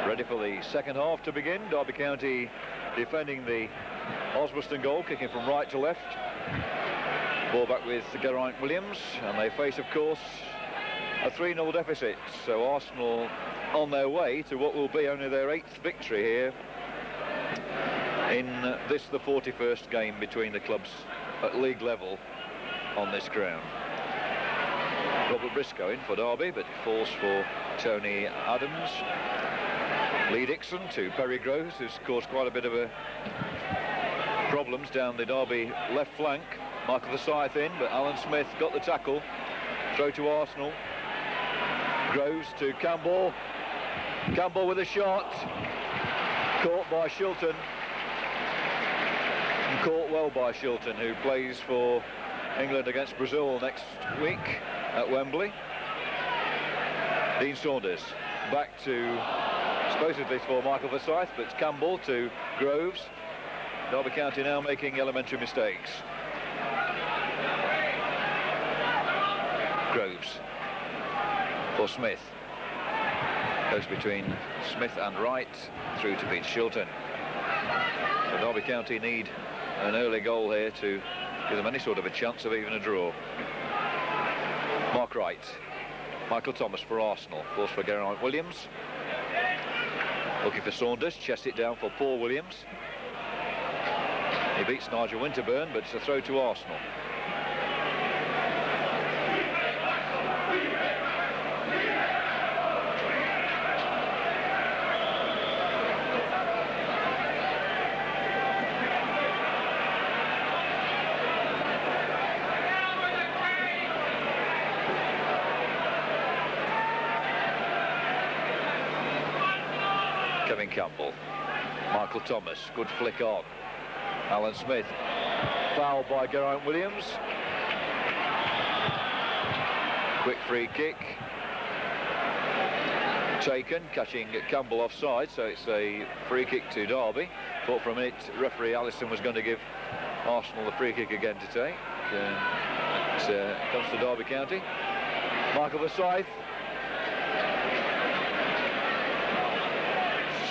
Ready for the second half to begin. Derby County defending the Osbaston goal, kicking from right to left. Ball back with Geraint Williams, and they face, of course, a 3-0 deficit. So Arsenal on their way to what will be only their 8th victory here in this, the 41st game between the clubs at league level on this ground. Robert Briscoe in for Derby, but it falls for Tony Adams. Lee Dixon to Perry Groves, who's caused quite a bit of problems down the Derby left flank. Michael Forsyth in, but Alan Smith got the tackle. Throw to Arsenal. Groves to Campbell. Campbell with a shot. Caught by Shilton. And caught well by Shilton, who plays for England against Brazil next week at Wembley. Dean Saunders back to, supposedly for Michael Forsyth, but it's Campbell to Groves. Derby County now making elementary mistakes. Groves for Smith. Goes between Smith and Wright through to Pete Shilton. So Derby County need an early goal here to give them any sort of a chance of even a draw. Mark Wright. Michael Thomas for Arsenal. Force for Geraint Williams. Looking for Saunders. Chests it down for Paul Williams. He beats Nigel Winterburn, but it's a throw to Arsenal. Kevin Campbell. Michael Thomas. Good flick on. Alan Smith, fouled by Geraint Williams. Quick free kick. Taken, catching Campbell offside, so it's a free kick to Derby. Thought for a minute referee Allison was going to give Arsenal the free kick again to take. It comes to Derby County. Michael Forsyth.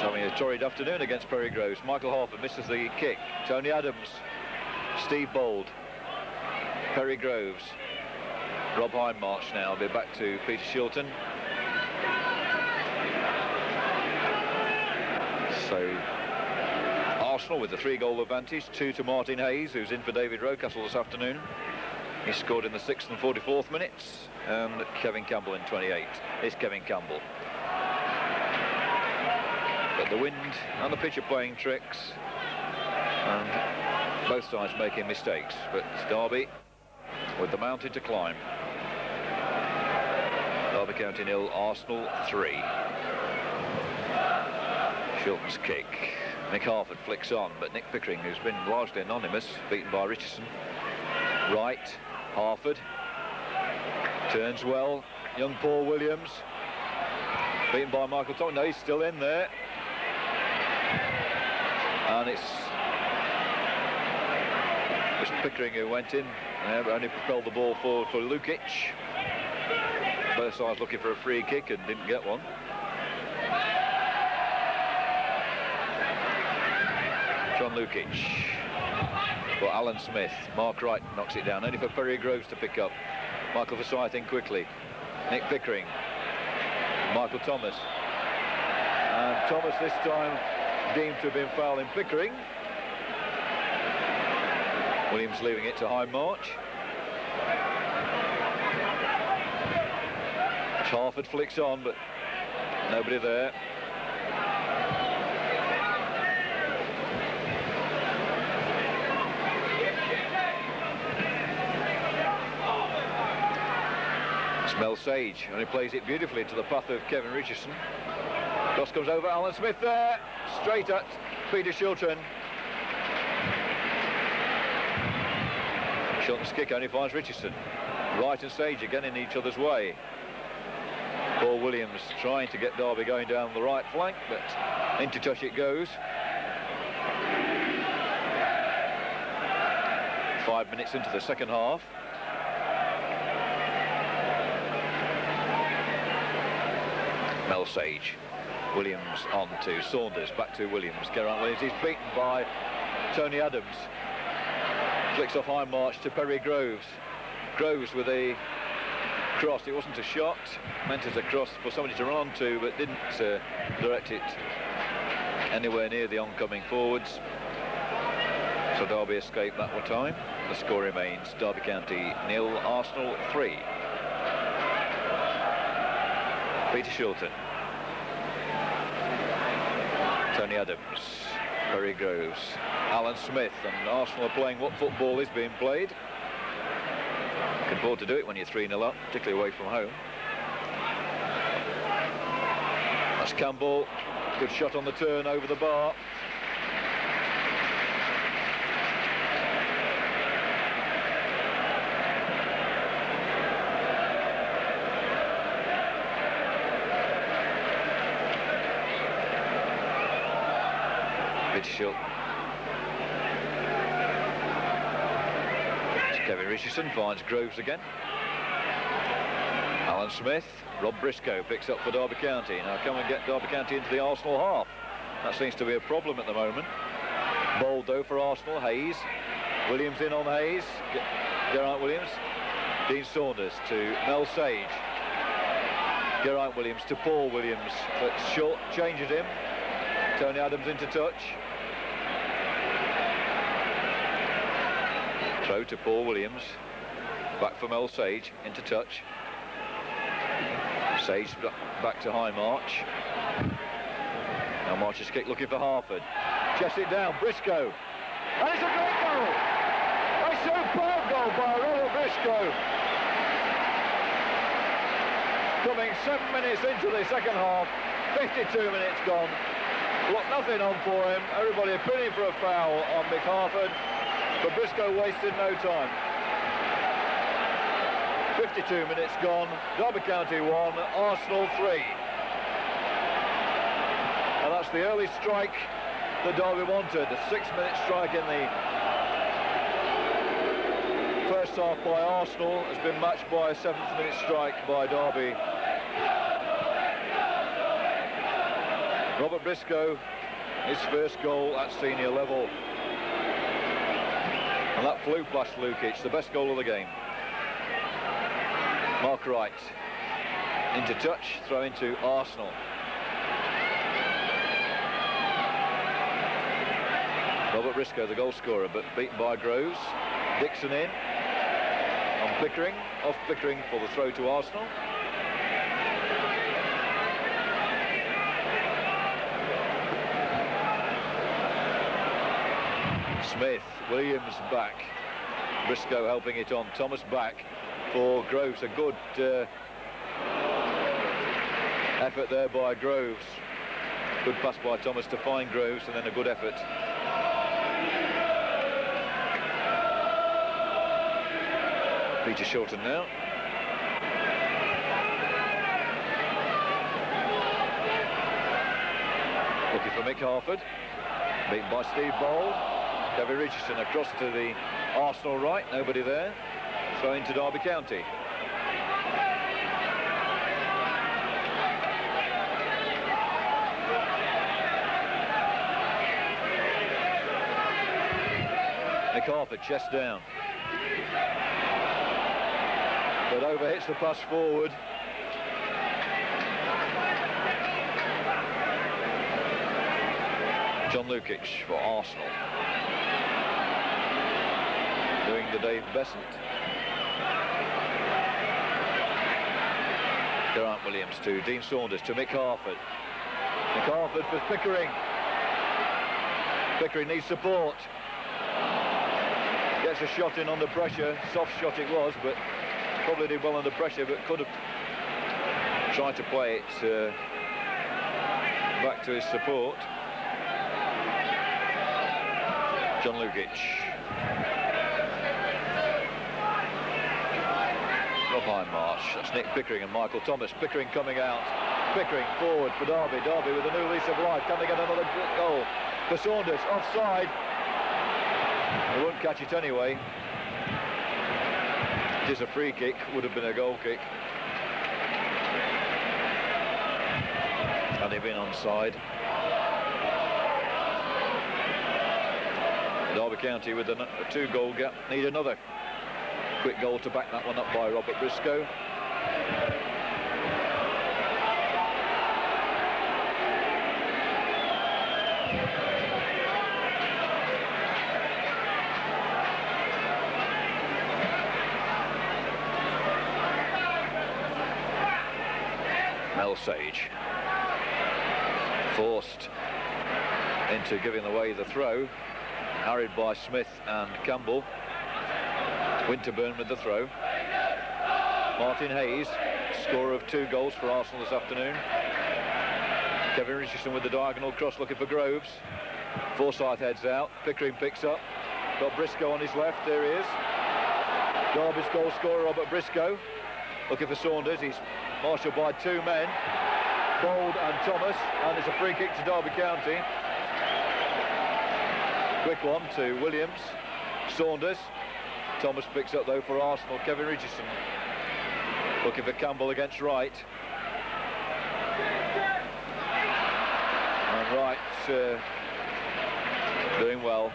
Having a torrid afternoon against Perry Groves. Michael Harford misses the kick. Tony Adams. Steve Bold. Perry Groves. Rob Hindmarch now. Be back to Peter Shilton. So Arsenal with the 3-goal advantage. 2 to Martin Hayes, who's in for David Rocastle this afternoon. He scored in the 6th and 44th minutes. And Kevin Campbell in 28. It's Kevin Campbell. But the wind and the pitch are playing tricks, and both sides making mistakes. But Derby with the mountain to climb. Derby County 0, Arsenal 3. Shilton's kick. Nick Harford flicks on, but Nick Pickering, who's been largely anonymous, beaten by Richardson. Wright, Harford turns well. Young Paul Williams beaten by Michael Thomas. No, he's still in there. And it was Pickering who went in, but only propelled the ball forward for Lukic. Both sides looking for a free kick and didn't get one. John Lukic for Alan Smith. Mark Wright knocks it down, only for Perry Groves to pick up. Michael Forsyth in quickly. Nick Pickering. Michael Thomas. And Thomas this time deemed to have been fouling Pickering. Williams leaving it to Hindmarch. Harford flicks on, but nobody there. Mel Sage only plays it beautifully into the path of Kevin Richardson. Cross comes over, Alan Smith there, straight at Peter Shilton. Shilton's kick only finds Richardson. Wright and Sage again in each other's way. Paul Williams trying to get Derby going down the right flank, but into touch it goes. 5 minutes into the second half. Mel Sage. Williams on to Saunders, back to Williams. Geraint Williams, he's beaten by Tony Adams. Flicks off high march to Perry Groves. Groves with a cross. It wasn't a shot, meant as a cross for somebody to run onto, but didn't direct it anywhere near the oncoming forwards. So Derby escaped that one time. The score remains Derby County 0, Arsenal 3. Peter Shilton, Tony Adams, Perry Groves, Alan Smith, and Arsenal are playing what football is being played. Can afford to do it when you're 3-0 up, particularly away from home. That's Campbell, good shot on the turn over the bar. Shilton. Kevin Richardson finds Groves again. Alan Smith, Rob Briscoe picks up for Derby County. Now come and get Derby County into the Arsenal half. That seems to be a problem at the moment. Bold though for Arsenal, Hayes. Williams in on Hayes. Geraint Williams. Dean Saunders to Mel Sage. Geraint Williams to Paul Williams. But short changes him. Tony Adams into touch. Throw to Paul Williams, back for Mel Sage, into touch. Sage back to high march. Now March's kick looking for Harford. Chests it down, Briscoe. And it's a great goal! A superb goal by Robert Briscoe. Coming 7 minutes into the second half, 52 minutes gone. Look, nothing on for him. Everybody appealing for a foul on Mick Harford. But Briscoe wasted no time. 52 minutes gone. Derby County 1, Arsenal 3. And that's the early strike that Derby wanted. A 6-minute strike in the first half by Arsenal has been matched by a 7th-minute strike by Derby. Robert Briscoe, his first goal at senior level. And that flew past Lukic, the best goal of the game. Mark Wright into touch, throw into Arsenal. Robert Briscoe, the goal scorer, but beaten by Groves. Dixon in on Pickering, off Pickering for the throw to Arsenal. Smith, Williams back, Briscoe helping it on, Thomas back for Groves. A good effort there by Groves. Good pass by Thomas to find Groves, and then a good effort. Peter Shilton now. Looking for Mick Harford, beaten by Steve Bold. Kevin Richardson across to the Arsenal right, nobody there. Throw into Derby County. Mick Harford, chest down. But overhits the pass forward. John Lukic for Arsenal. Doing the Dave Besant. Geraint Williams to Dean Saunders to Mick Harford. Mick Harford for Pickering. Pickering needs support. Gets a shot in under pressure. Soft shot it was, but probably did well under pressure, but could have tried to play it back to his support. John Lukic. Rob Hindmarsh. That's Nick Pickering and Michael Thomas. Pickering coming out. Pickering forward for Derby. Derby with a new lease of life. Can they get another goal? For Saunders, offside. They wouldn't catch it anyway. It is a free kick, would have been a goal kick. And Had he been onside. Derby County with a 2-goal gap need another quick goal to back that one up by Robert Briscoe. Mel Sage forced into giving away the throw, harried by Smith and Campbell. Winterburn with the throw. Martin Hayes, scorer of 2 goals for Arsenal this afternoon. Kevin Richardson with the diagonal cross looking for Groves. Forsyth heads out, Pickering picks up, got Briscoe on his left, there he is. Derby's goal scorer Robert Briscoe looking for Saunders, he's marshalled by 2 men, Bold and Thomas, and it's a free kick to Derby County. Quick one to Williams, Saunders, Thomas picks up though for Arsenal. Kevin Richardson looking for Campbell against Wright. And Wright doing well.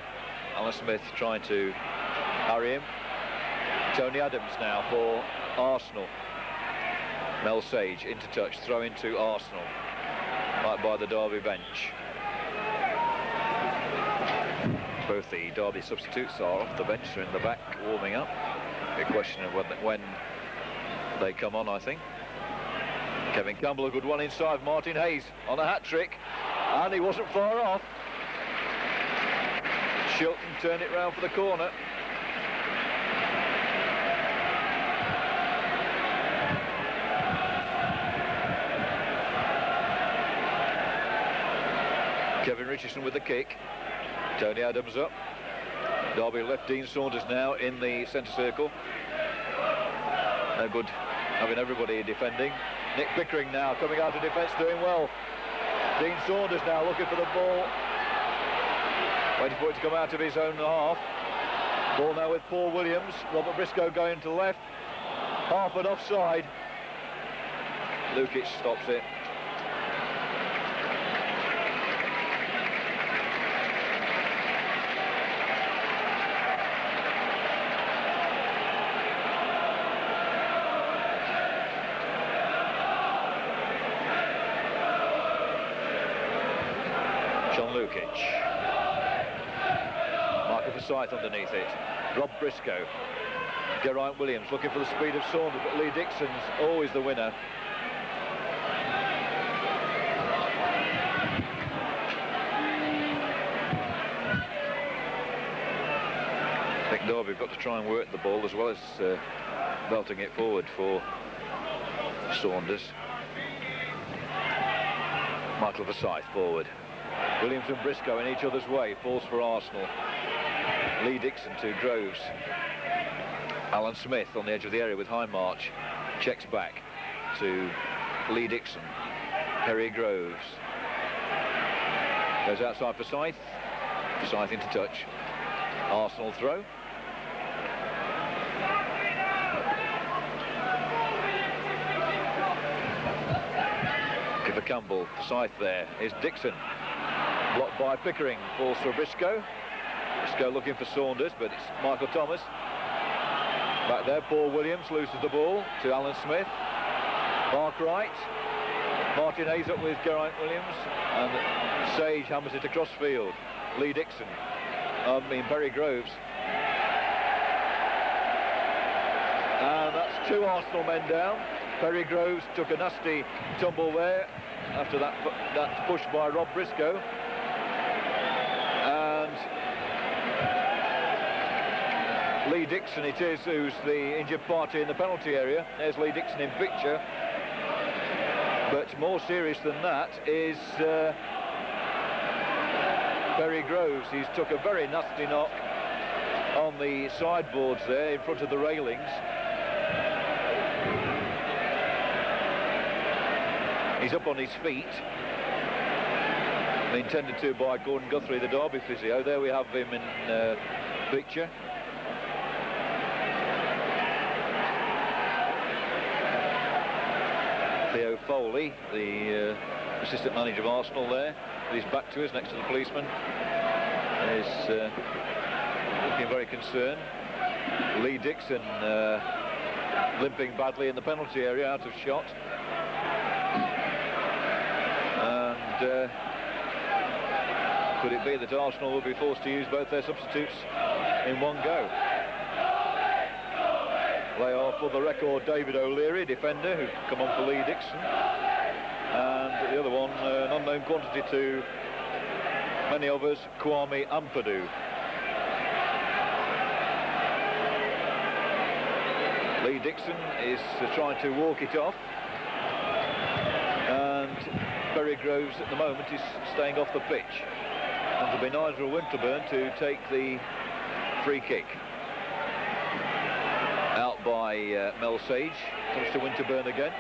Alan Smith trying to harry him. Tony Adams now for Arsenal. Mel Sage into touch, throw into Arsenal, right by the Derby bench. Both the Derby substitutes are off the bench, they're in the back warming up. A question of when they come on, I think. Kevin Campbell, a good one inside. Martin Hayes on a hat-trick, and he wasn't far off. Shilton turned it round for the corner. Kevin Richardson with the kick. Tony Adams up. Derby left Dean Saunders now in the centre circle. No good having everybody defending. Nick Pickering now coming out of defence, doing well. Dean Saunders now looking for the ball. Waiting for it to come out of his own half. Ball now with Paul Williams. Robert Briscoe going to left. Half and offside. Lukic stops it. Lukic. Michael Forsyth underneath it. Rob Briscoe. Geraint Williams looking for the speed of Saunders, but Lee Dixon's always the winner. I think Derby have got to try and work the ball as well as belting it forward for Saunders. Michael Forsyth forward. Williams and Briscoe in each other's way. Falls for Arsenal. Lee Dixon to Groves. Alan Smith on the edge of the area with high march. Checks back to Lee Dixon. Perry Groves. Goes outside for Forsyth. Forsyth into touch. Arsenal throw. Give a Campbell. Forsyth there. Here's Dixon. Blocked by Pickering, falls for Briscoe. Briscoe looking for Saunders, but it's Michael Thomas. Back there, Paul Williams loses the ball to Alan Smith. Mark Wright. Martin Hayes up with Geraint Williams. And Sage hammers it across field. Lee Dixon. Perry Groves. And that's 2 Arsenal men down. Perry Groves took a nasty tumble there after that push by Rob Briscoe. And Lee Dixon it is who's the injured party in the penalty area. There's Lee Dixon in picture. But more serious than that is Perry Groves. He's took a very nasty knock on the sideboards there in front of the railings. He's up on his feet. Intended to by Gordon Guthrie, the Derby physio. There we have him in picture. Theo Foley, the assistant manager of Arsenal there, with his back to us next to the policeman, is looking very concerned. Lee Dixon limping badly in the penalty area, out of shot. And could it be that Arsenal will be forced to use both their substitutes in one go? They are, for the record, David O'Leary, defender, who come on for Lee Dixon. And the other one, an unknown quantity to many of us, Kwame Ampadu. Lee Dixon is trying to walk it off, and Perry Groves at the moment is staying off the pitch. And it'll be Nigel Winterburn to take the free kick. Out by Mel Sage, comes to Winterburn again,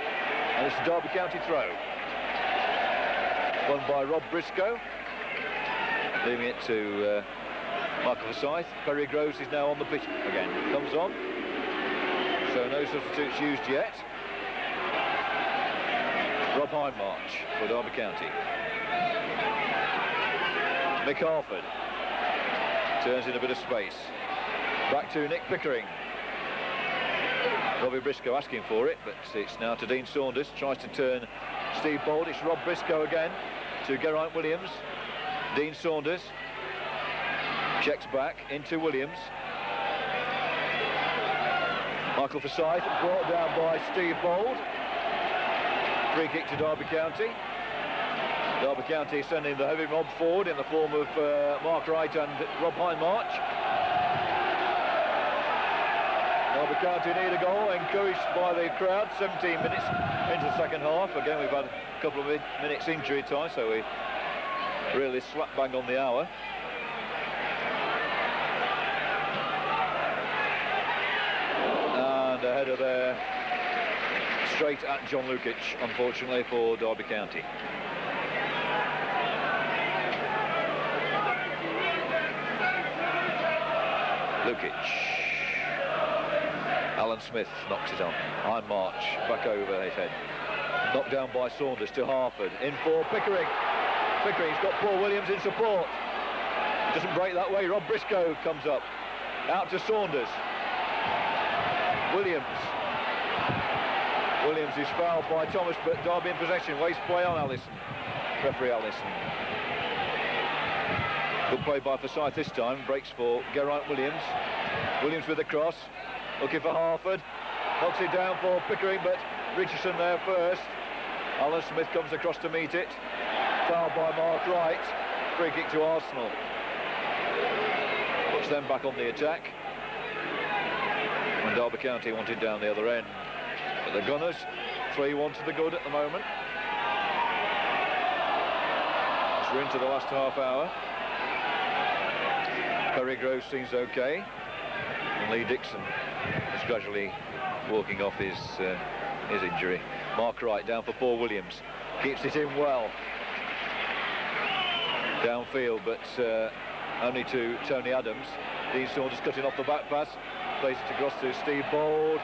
and it's a Derby County throw. Won by Rob Briscoe, leaving it to Michael Forsyth. Perry Groves is now on the pitch again. Comes on. So no substitutes used yet. Rob Hindmarch for Derby County. Mick Harford turns in a bit of space. Back to Nick Pickering. Robbie Briscoe asking for it, but it's now to Dean Saunders. Tries to turn Steve Bold. It's Rob Briscoe again to Geraint Williams. Dean Saunders checks back into Williams. Michael Forsyth brought down by Steve Bold. Free kick to Derby County. Derby County sending the heavy mob forward in the form of Mark Wright and Rob Hindmarch. Derby County need a goal, encouraged by the crowd. 17 minutes into the second half. Again, we've had a couple of minutes injury time, so we really slap bang on the hour. And a header there, straight at John Lukic, unfortunately, for Derby County. Lukic. Alan Smith knocks it on. Hindmarch back over his head. Knocked down by Saunders to Harford. In for Pickering. Pickering's got Paul Williams in support. Doesn't break that way. Rob Briscoe comes up. Out to Saunders. Williams. Williams is fouled by Thomas, but Derby in possession. Waste play on Allison. Referee Allison. Good play by Forsyth this time. Breaks for Geraint Williams. Williams with the cross. Looking for Harford. Knocks it down for Pickering, but Richardson there first. Alan Smith comes across to meet it. Fouled by Mark Wright. Free kick to Arsenal. Puts them back on the attack. And Derby County wanted down the other end. But the Gunners, 3-1 to the good at the moment. As we're into the last half hour. Perry Groves seems okay. And Lee Dixon is gradually walking off his injury. Mark Wright down for Paul Williams. Keeps it in well. Downfield, but only to Tony Adams. Dean Saunders cutting off the back pass. Plays it across to Steve Bold.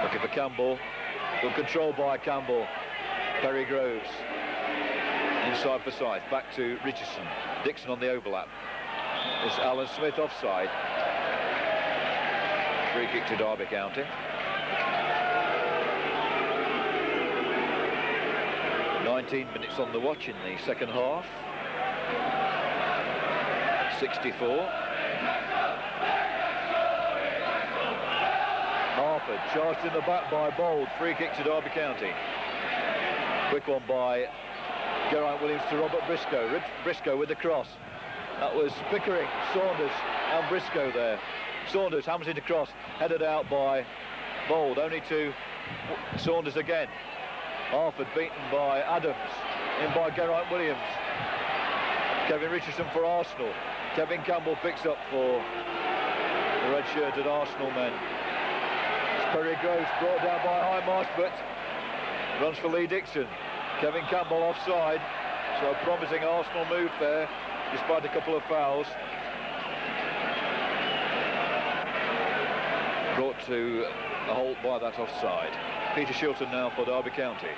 Looking for Campbell. Good control by Campbell. Perry Groves. Inside Forsyth. Back to Richardson. Dixon on the overlap. It's Alan Smith offside. Free kick to Derby County. 19 minutes on the watch in the second half. 64. Harford charged in the back by Bold. Free kick to Derby County. Quick one by Geraint Williams to Robert Briscoe. Briscoe with the cross. That was Pickering, Saunders and Briscoe there. Saunders hammers it across, headed out by Bold, only to Saunders again. Harford beaten by Adams, in by Geraint Williams. Kevin Richardson for Arsenal. Kevin Campbell picks up for the red-shirted Arsenal men. It's Perry Groves brought down by Hindmarch, but runs for Lee Dixon. Kevin Campbell offside, so a promising Arsenal move there, despite a couple of fouls. Brought to a halt by that offside. Peter Shilton now for Derby County.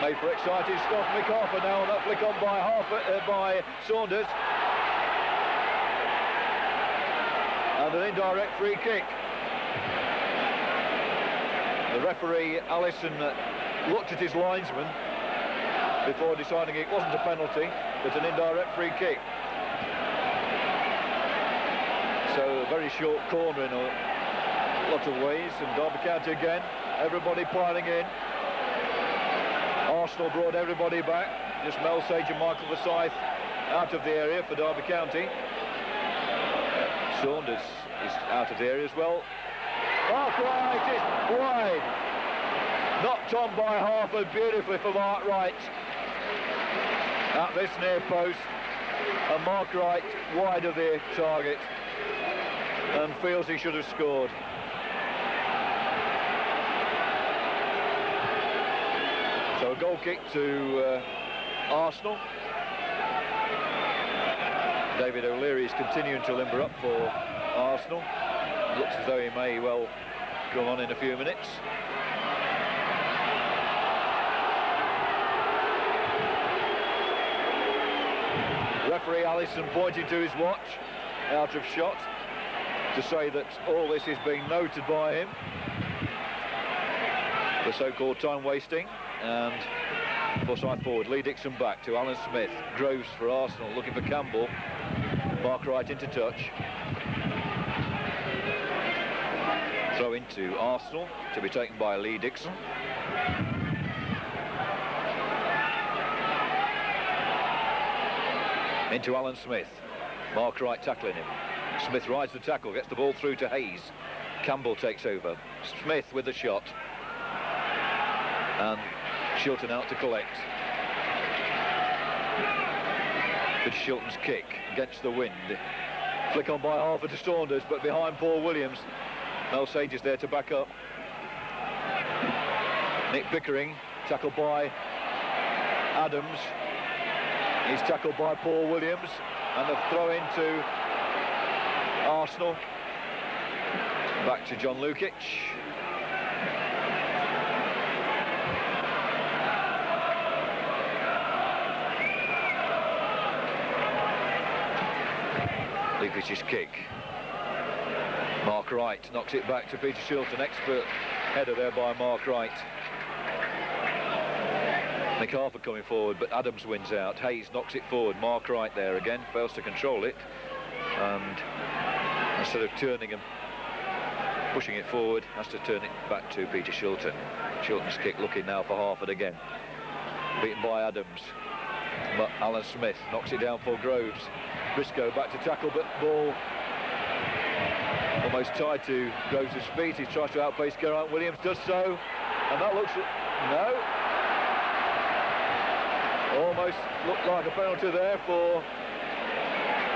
Made for exciting stuff. Mick Harper now on that flick on by Saunders. And an indirect free kick. The referee, Allison, looked at his linesman before deciding it wasn't a penalty, but an indirect free kick. So a very short corner in a lot of ways, and Derby County again, everybody piling in. Arsenal brought everybody back, just Mel Sage and Michael Forsyth out of the area for Derby County. Saunders is out of the area as well. Mark-Wright is wide. Knocked on by Harford beautifully for Mark Wright at this near post. And Mark Wright wide of the target and feels he should have scored. So a goal kick to Arsenal. David O'Leary is continuing to limber up for Arsenal. Looks as though he may well come on in a few minutes. Referee Allison pointing to his watch, out of shot, to say that all this is being noted by him for so-called time wasting. And Forsyth forward, Lee Dixon back to Alan Smith. Groves for Arsenal looking for Campbell. Mark Wright into touch. Throw into Arsenal to be taken by Lee Dixon. Into Alan Smith. Mark Wright tackling him. Smith rides the tackle, gets the ball through to Hayes. Campbell takes over. Smith with the shot. And Shilton out to collect. Good Shilton's kick against the wind. Flick on by Harford to Saunders, but behind Paul Williams. Mel Sage is there to back up. Nick Pickering, tackled by Adams. He's tackled by Paul Williams, and a throw into Arsenal. Back to John Lukic. Lukic's kick. Mark Wright knocks it back to Peter Shilton. Expert header there by Mark Wright. Mick Harper coming forward, but Adams wins out. Hayes knocks it forward. Mark Wright there again, fails to control it. And instead of turning and pushing it forward, has to turn it back to Peter Shilton. Shilton's kick looking now for Harford again. Beaten by Adams. But Alan Smith knocks it down for Groves. Briscoe back to tackle, but ball almost tied to Groves' feet. He tries to outpace Geraint Williams, does so, and that looks... no. Almost looked like a penalty there for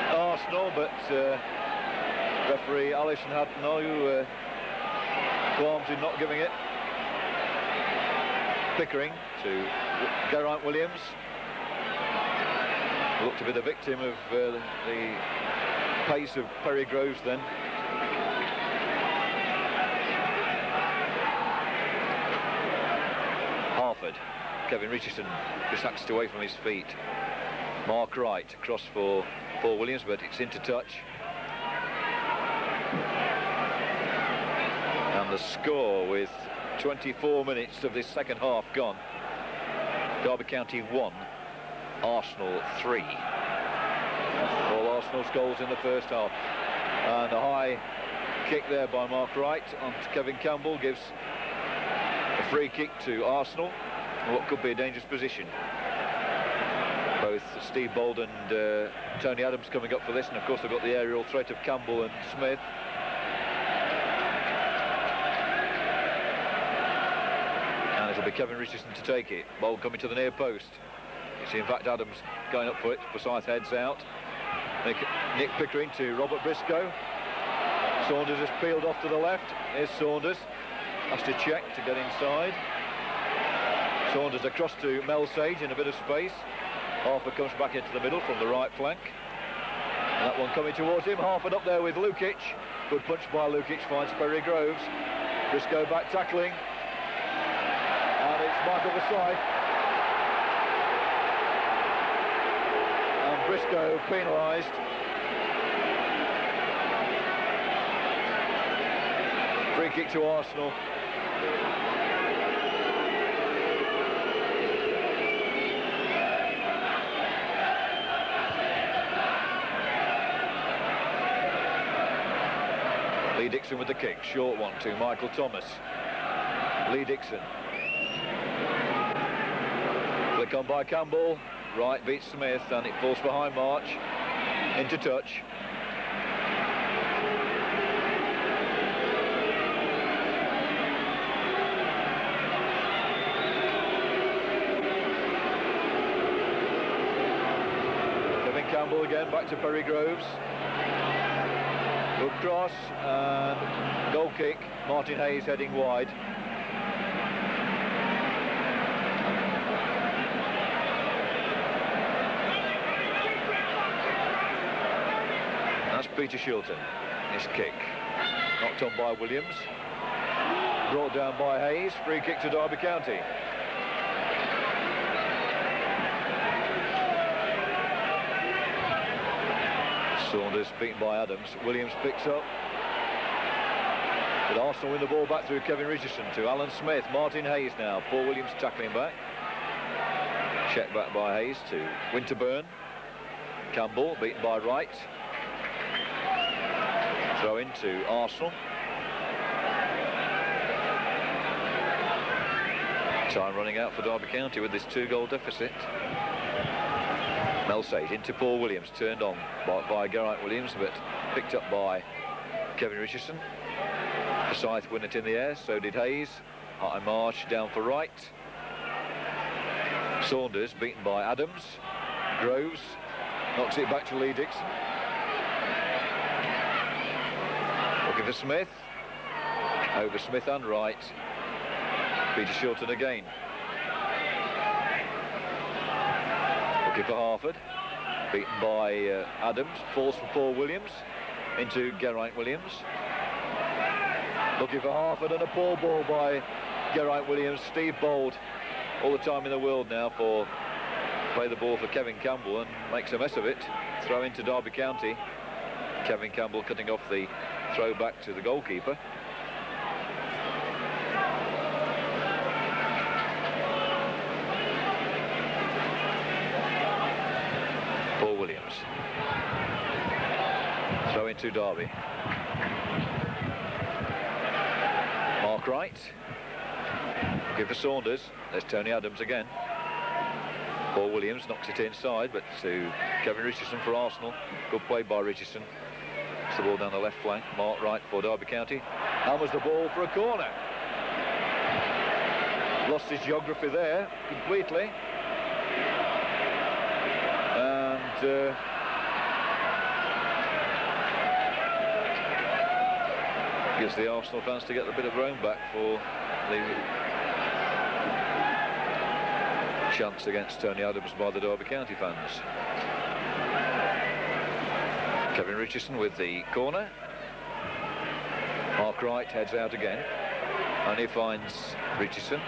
Arsenal, but referee Allison had no qualms in not giving it. Pickering to Geraint Williams. Looked to be the victim of the pace of Perry Groves then. Harford. Kevin Richardson just axed away from his feet. Mark Wright across for Paul Williams, but it's into touch. And the score with 24 minutes of this second half gone. Derby County 1, Arsenal 3. All Arsenal's goals in the first half. And a high kick there by Mark Wright onto Kevin Campbell gives a free kick to Arsenal. What could be a dangerous position. Both Steve Bold and Tony Adams coming up for this, and of course they've got the aerial threat of Campbell and Smith. And it'll be Kevin Richardson to take it. Bold coming to the near post. You see in fact Adams going up for it. Forsyth heads out. Nick Pickering to Robert Briscoe. Saunders has peeled off to the left. Here's Saunders. Has to check to get inside. Saunders across to Mel Sage in a bit of space. Harford comes back into the middle from the right flank. And that one coming towards him. Harford up there with Lukic. Good punch by Lukic, finds Perry Groves. Briscoe back tackling. And it's Michael Versailles. And Briscoe penalised. Free kick to Arsenal. Lee Dixon with the kick, short one to Michael Thomas. Lee Dixon. Flick on by Campbell, right beats Smith and it falls behind March, into touch. Kevin Campbell again, back to Perry Groves. Good cross and goal kick. Martin Hayes heading wide. That's Peter Shilton. His kick knocked on by Williams. Brought down by Hayes. Free kick to Derby County. Saunders beaten by Adams. Williams picks up. But Arsenal win the ball back through Kevin Richardson to Alan Smith. Martin Hayes now. Paul Williams tackling back. Check back by Hayes to Winterburn. Campbell beaten by Wright. Throw into Arsenal. Time running out for Derby County with this 2-goal deficit. Melsate into Paul Williams, turned on by Geraint Williams, but picked up by Kevin Richardson. Forsyth won it in the air, so did Hayes. High Marsh down for Wright. Saunders beaten by Adams. Groves knocks it back to Lee Dixon. Looking for Smith. Over Smith and Wright. Peter Shilton again. Looking for Harford, beaten by Adams, falls for Paul Williams, into Geraint Williams. Looking for Harford and a poor ball by Geraint Williams. Steve Bold, all the time in the world now for play the ball for Kevin Campbell and makes a mess of it. Throw into Derby County. Kevin Campbell cutting off the throw back to the goalkeeper. Paul Williams. Throw into Derby. Mark Wright. Give for Saunders. There's Tony Adams again. Paul Williams knocks it inside, but to Kevin Richardson for Arsenal. Good play by Richardson. It's the ball down the left flank. Mark Wright for Derby County. Hammers the ball for a corner. Lost his geography there completely. And gives the Arsenal fans to get a bit of roam back for the chance against Tony Adams by the Derby County fans. Kevin Richardson with the corner. Mark Wright heads out again and he finds Richardson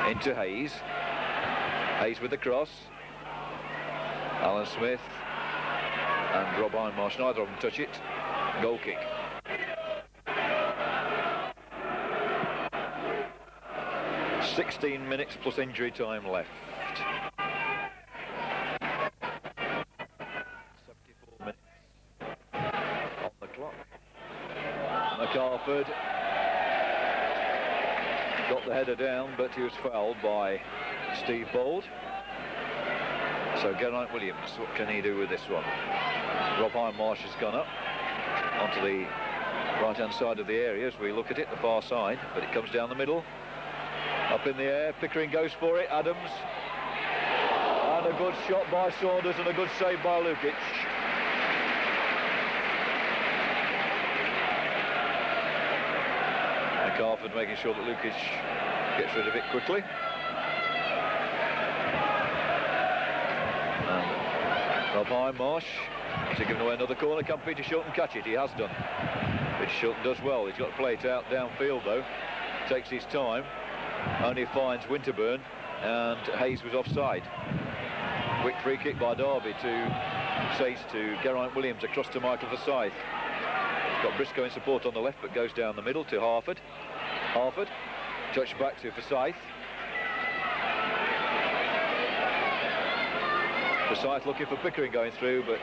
into Hayes. Hayes with the cross. Alan Smith and Rob Ironmarsh, neither of them touch it. Goal kick. "16 minutes plus injury time left." 74 minutes on the clock. McArthur got the header down, but he was fouled by Steve Bold. So Geraint Williams, what can he do with this one? Rob Ironmarsh has gone up onto the right-hand side of the area as we look at it, the far side, but it comes down the middle. Up in the air, Pickering goes for it, Adams. And a good shot by Saunders and a good save by Lukic. McArthur making sure that Lukic gets rid of it quickly. And Rob Hindmarsh has given away another corner. Can Peter Shilton catch it? He has done. Peter Shilton does well. He's got to play it out downfield though. Takes his time. Only finds Winterburn, and Hayes was offside. Quick free kick by Derby to Sage to Geraint Williams across to Michael Forsyth. Got Briscoe in support on the left, but goes down the middle to Harford. Harford, touch back to Forsyth. Forsyth looking for Pickering going through, but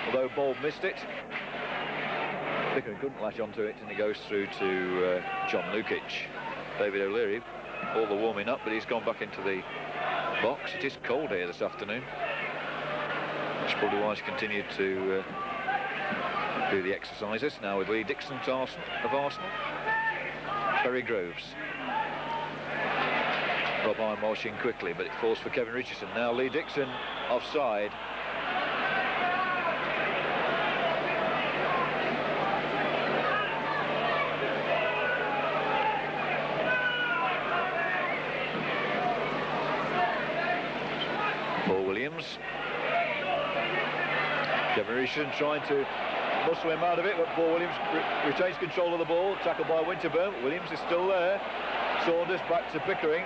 although Ball missed it, Pickering couldn't latch onto it, and it goes through to John Lukic. David O'Leary, all the warming up, but he's gone back into the box. It is cold here this afternoon. That's probably why he's continued to do the exercises. Now with Lee Dixon of Arsenal. Terry Groves. Rob Hindmarsh in quickly, but it falls for Kevin Richardson. Now Lee Dixon offside. Paul Williams. Kevin Richardson trying to muscle him out of it, but Paul Williams retains control of the ball. Tackled by Winterburn. Williams is still there. Saunders back to Pickering.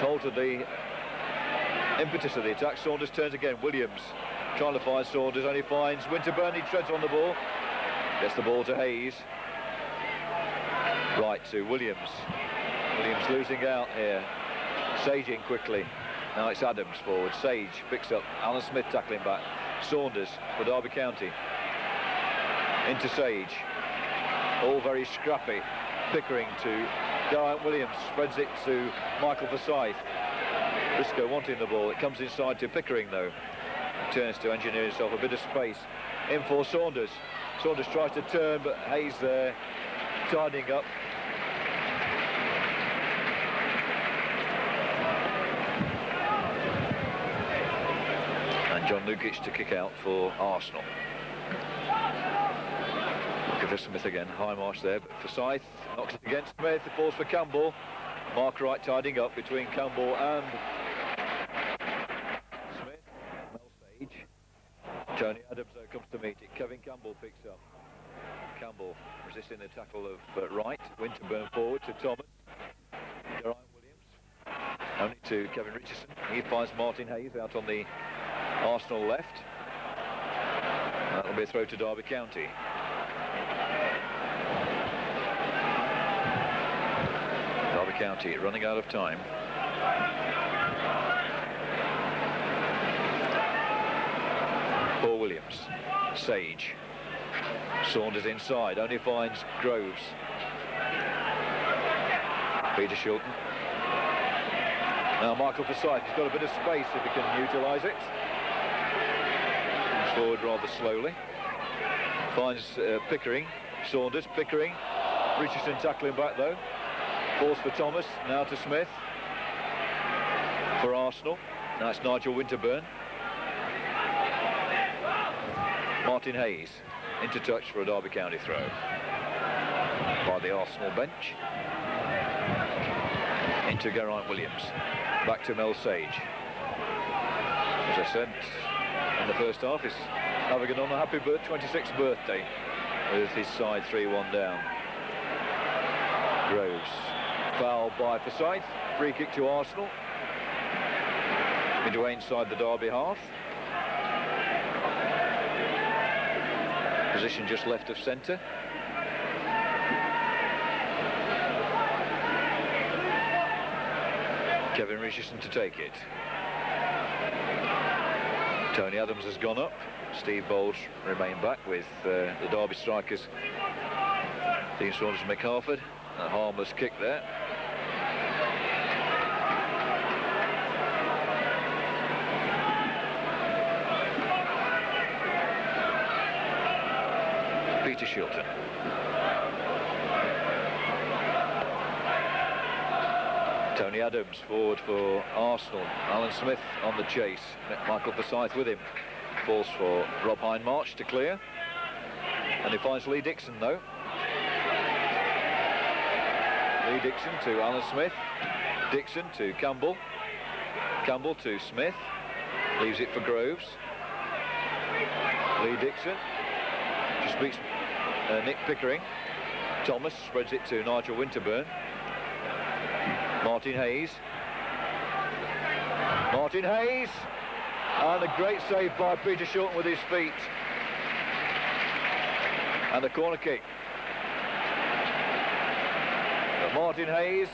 Halted the impetus of the attack. Saunders turns again. Williams trying to find Saunders, only finds Winterburn. He treads on the ball. Gets the ball to Hayes. Right to Williams. Williams losing out here. Sage in quickly. Now it's Adams forward. Sage picks up. Alan Smith tackling back. Saunders for Derby County. Into Sage. All very scrappy. Pickering to Geraint Williams. Spreads it to Michael Forsyth. Briscoe wanting the ball. It comes inside to Pickering though. Turns to engineer himself a bit of space. In for Saunders. Saunders tries to turn, but Hayes there tidying up. And John Lukic to kick out for Arsenal. Look at Smith again. Hindmarsh there, but Forsyth knocks it against Smith. The falls for Campbell. Mark Wright tidying up between Campbell and Smith. Mel Sage. Tony Adams though comes to meet it. Kevin Campbell picks up. Campbell resisting the tackle of Wright. Winterburn forward to Thomas. Geraint Williams. Only to Kevin Richardson. He finds Martin Hayes out on the Arsenal left. That'll be a throw to Derby County. Derby County running out of time. Paul Williams. Sage. Saunders inside. Only finds Groves. Peter Shilton. Now Michael Forsyth. He's got a bit of space if he can utilise it. Comes forward rather slowly. Finds Pickering. Saunders. Pickering. Richardson tackling back though. Falls for Thomas, now to Smith. For Arsenal, now it's Nigel Winterburn. Martin Hayes, into touch for a Derby County throw. By the Arsenal bench. Into Geraint Williams. Back to Mel Sage. As I said, in the first half, he's having on a happy 26th birthday with his side 3-1 down. Groves. Foul by Forsyth. Free kick to Arsenal. Midway inside the Derby half. Position just left of centre. Kevin Richardson to take it. Tony Adams has gone up. Steve Bowles remain back with the Derby strikers. Dean Saunders and Mick Harford. A harmless kick there. Peter Shilton. Tony Adams forward for Arsenal. Alan Smith on the chase. Michael Forsyth with him. Falls for Rob Hindmarsh to clear. And he finds Lee Dixon though. Lee Dixon to Alan Smith. Dixon to Campbell. Campbell to Smith. Leaves it for Groves. Lee Dixon. Just beats Nick Pickering. Thomas spreads it to Nigel Winterburn. Martin Hayes. Martin Hayes. And a great save by Peter Shilton with his feet. And a corner kick. But Martin Hayes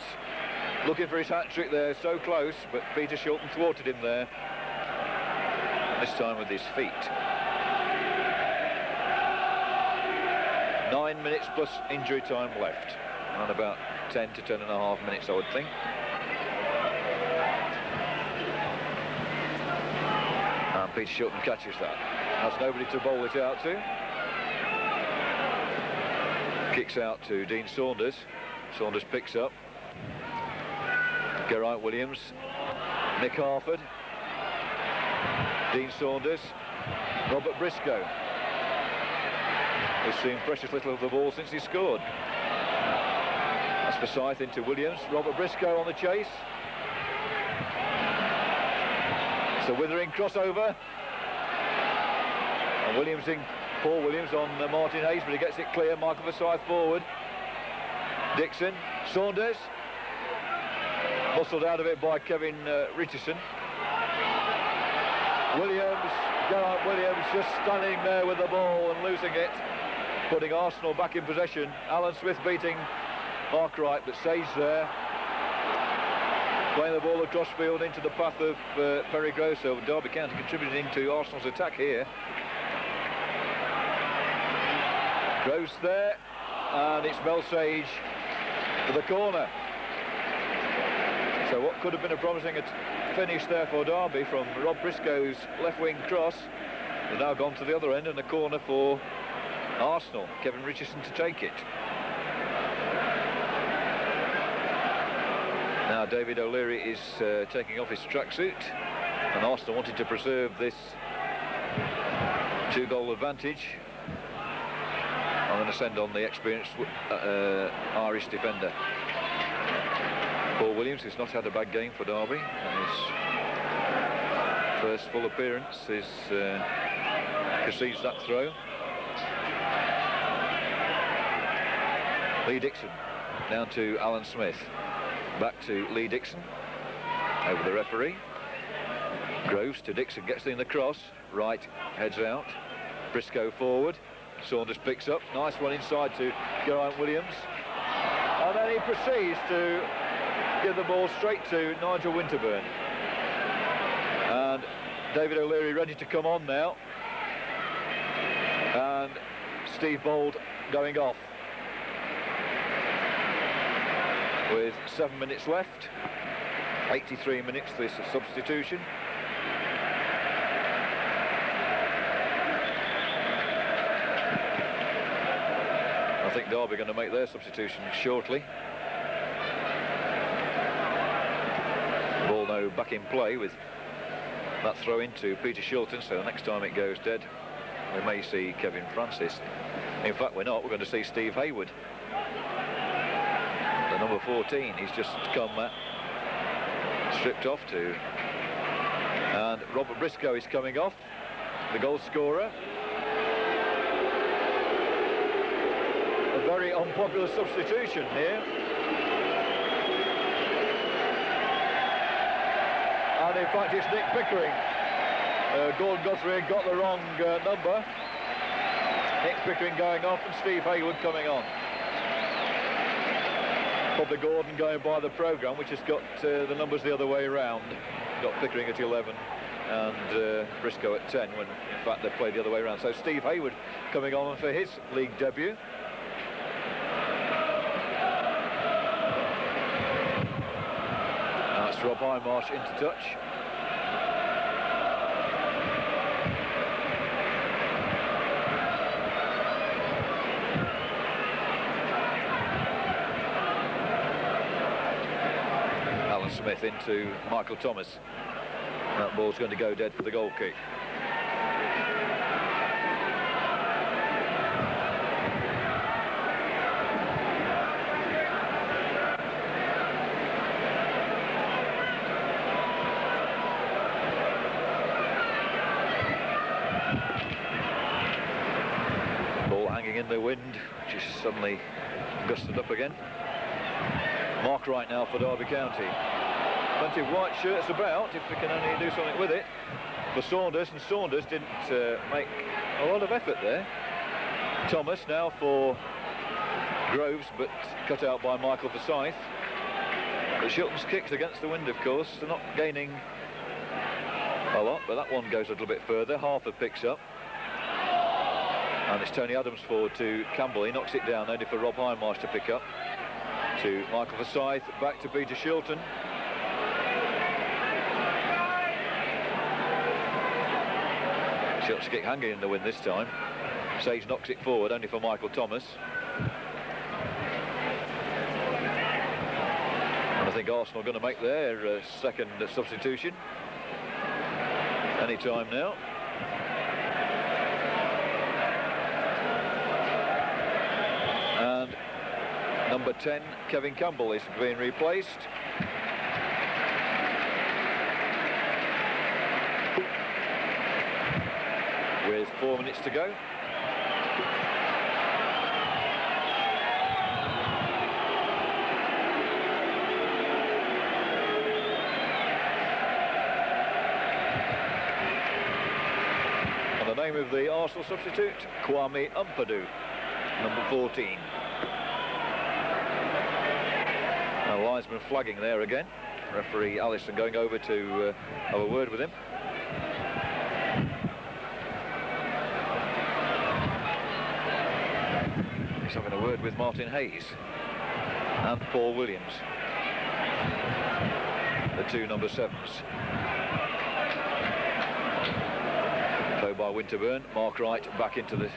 looking for his hat-trick there, so close, but Peter Shilton thwarted him there. This time with his feet. 9 minutes plus injury time left. And about 10 to 10.5 minutes, I would think. And Peter Shilton catches that. Has nobody to bowl it out to. Kicks out to Dean Saunders. Saunders picks up. Geraint Williams. Nick Harford. Dean Saunders. Robert Briscoe. He's seen precious little of the ball since he scored. That's Forsyth into Williams. Robert Briscoe on the chase. It's a withering crossover. And Williams in, Paul Williams on Martin Hayes, but he gets it clear. Michael Forsyth forward. Dixon. Saunders. Muscled out of it by Kevin Richardson. Williams, Geraint Williams just standing there with the ball and losing it, putting Arsenal back in possession. Alan Smith beating Mark Wright, but Sage there, playing the ball across field into the path of Perry Groves. So Derby County contributing to Arsenal's attack here. Groves there, and it's Mel Sage for the corner. So what could have been a promising finish there for Derby from Rob Briscoe's left wing cross has now gone to the other end, and a corner for Arsenal. Kevin Richardson to take it. Now David O'Leary is taking off his tracksuit, and Arsenal wanted to preserve this 2-goal advantage. I'm going to send on the experienced Irish defender. Paul Williams, who's not had a bad game for Derby, and his first full appearance is concedes that throw. Lee Dixon down to Alan Smith. Back to Lee Dixon over the referee. Groves to Dixon, gets in the cross. Wright heads out. Briscoe forward. Saunders picks up. Nice one inside to Geraint Williams. And then he proceeds to give the ball straight to Nigel Winterburn. And David O'Leary ready to come on now. And Steve Bold going off. With 7 minutes left. 83 minutes this substitution. I think Derby are going to make their substitution shortly. Ball now back in play with that throw into Peter Shilton, so next time it goes dead we may see Kevin Francis. In fact we're not, we're going to see Steve Hayward, the number 14. He's just come stripped off to, and Robert Briscoe is coming off, the goal scorer. A very unpopular substitution here. And in fact it's Nick Pickering. Gordon Guthrie got the wrong number. Nick Pickering going off and Steve Hayward coming on. Probably Gordon going by the programme, which has got the numbers the other way around. Got Pickering at 11 and Briscoe at 10, when in fact they played the other way around. So Steve Hayward coming on for his league debut. Now it's Rob Hindmarsh into touch. Smith into Michael Thomas. That ball's going to go dead for the goal kick. the wind, which is suddenly gusted up again. Mark Wright now for Derby County. Plenty of white shirts about, if they can only do something with it, for Saunders, and Saunders didn't make a lot of effort there. Thomas now for Groves, but cut out by Michael Forsyth. But Shilton's kicks against the wind, of course. They're not gaining a lot, but that one goes a little bit further. Harford picks up. And it's Tony Adams forward to Campbell. He knocks it down, only for Rob Hindmarsh to pick up. To Michael Forsyth, back to Peter Shilton. Shilton's kick hanging in the wind this time. Sage knocks it forward, only for Michael Thomas. And I think Arsenal are going to make their second substitution any time now. And number 10, Kevin Campbell, is being replaced. With 4 minutes to go. And the name of the Arsenal substitute, Kwame Umpadu, number 14. And linesman flagging there again. Referee Allison going over to have a word with him. He's having a word with Martin Hayes and Paul Williams, the two number 7s. Played by Winterburn. Mark Wright back into the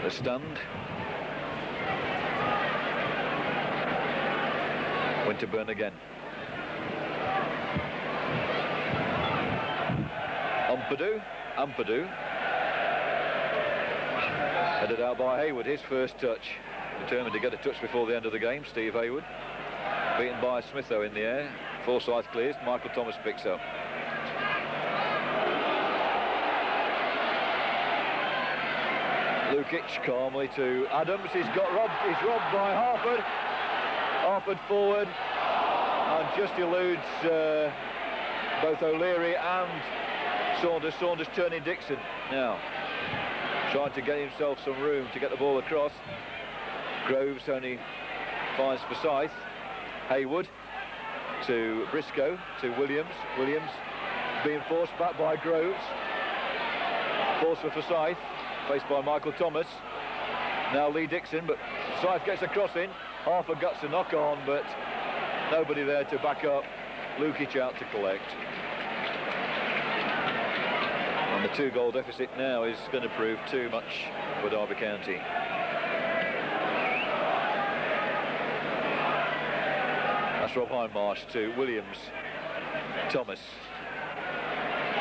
stand. Winterburn again. Umpadu. Headed out by Hayward, his first touch. Determined to get a touch before the end of the game, Steve Hayward. Beaten by Smith though in the air. Forsyth clears, Michael Thomas picks up. Lukic calmly to Adams. He's robbed by Harford. Harford forward and just eludes both O'Leary and Saunders. Saunders turning Dixon now, trying to get himself some room to get the ball across. Groves only finds Forsyth. Hayward to Briscoe, to Williams. Williams being forced back by Groves. Force for Forsyth, faced by Michael Thomas. Now Lee Dixon, but Forsyth gets a cross in. Harford gets a knock on, but nobody there to back up. Lukic out to collect. And the 2-goal deficit now is going to prove too much for Derby County. That's Rob Hindmarsh to Williams. Thomas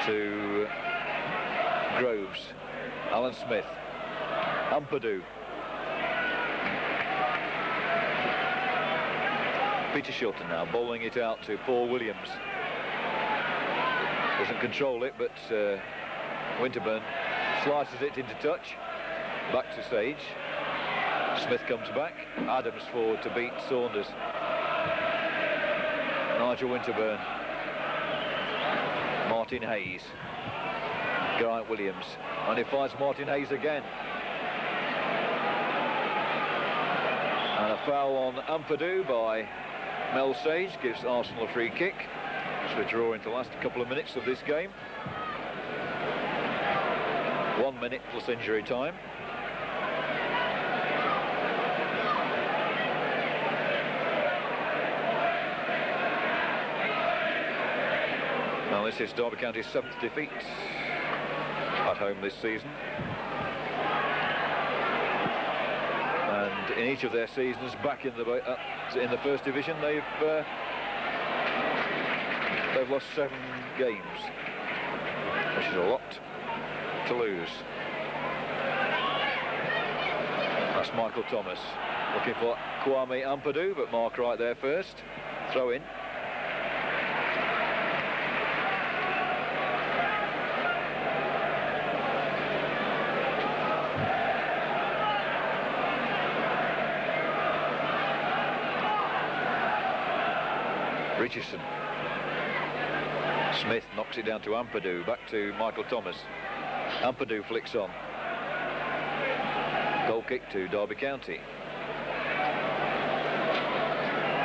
to Groves. Alan Smith. Umpadu. Peter Shilton now bowling it out to Paul Williams. Doesn't control it, but Winterburn slices it into touch. Back to Sage. Smith comes back. Adams forward to beat Saunders. Nigel Winterburn. Martin Hayes. Geraint Williams. And he finds Martin Hayes again. And a foul on Umpadu by Mel Sage gives Arsenal a free kick. So we're drawing the last couple of minutes of this game. 1 minute plus injury time. Now this is Derby County's 7th defeat at home this season. And in each of their seasons back in the first division, they've lost 7 games, which is a lot to lose. That's Michael Thomas looking for Kwame Umpadu, but Mark Wright there first. Throw in. Richardson. Smith knocks it down to Ampadu, back to Michael Thomas. Ampadu flicks on. Goal kick to Derby County.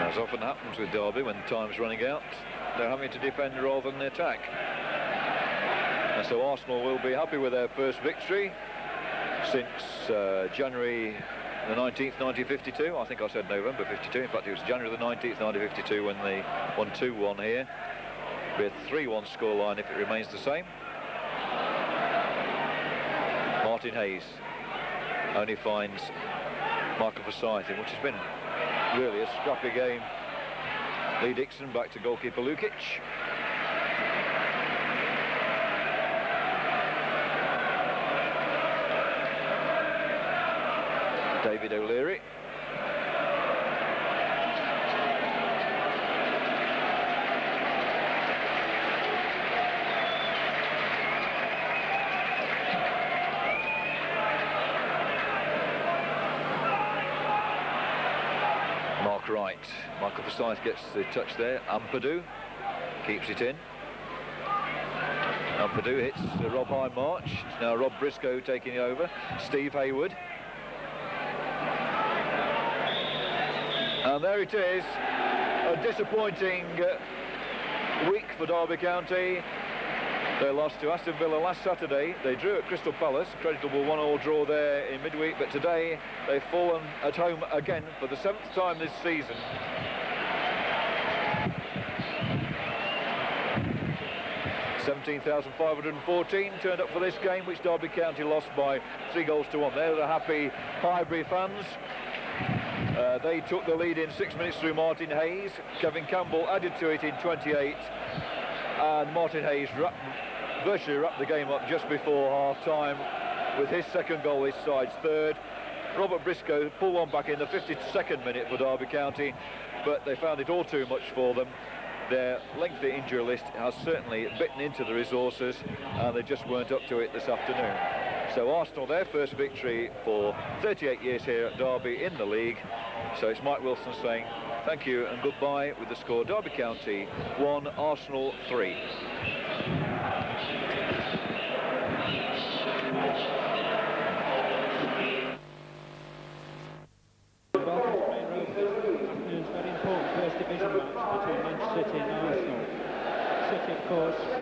As often happens with Derby when time's running out, they're having to defend rather than attack. And so Arsenal will be happy with their first victory since January the 19th, 1952. I think I said November 52. In fact, it was January the 19th, 1952 when they won 2-1 here. With 3-1 scoreline if it remains the same. Martin Hayes only finds Michael Forsyth, which has been really a scrappy game. Lee Dixon back to goalkeeper Lukic. David O'Leary. Mark Wright. Michael Forsyth gets the touch there. Ampadu keeps it in. Ampadu hits Rob Hindmarch. It's now Rob Briscoe taking over. Steve Hayward. And there it is. A disappointing week for Derby County. They lost to Aston Villa last Saturday. They drew at Crystal Palace, creditable 1-1 draw there in midweek, but today they've fallen at home again for the 7th time this season. $17,514 turned up for this game, which Derby County lost by 3-1. They're the happy Highbury fans. They took the lead in 6 minutes through Martin Hayes. Kevin Campbell added to it in 28, and Martin Hayes virtually wrapped the game up just before half-time with his second goal, his side's third. Robert Briscoe pulled one back in the 52nd minute for Derby County, but they found it all too much for them. Their lengthy injury list has certainly bitten into the resources, and they just weren't up to it this afternoon. So Arsenal, their first victory for 38 years here at Derby in the league. So it's Mike Wilson saying thank you and goodbye with the score: Derby County 1, Arsenal 3. Very important first division match between Manchester City and Arsenal. City, of course,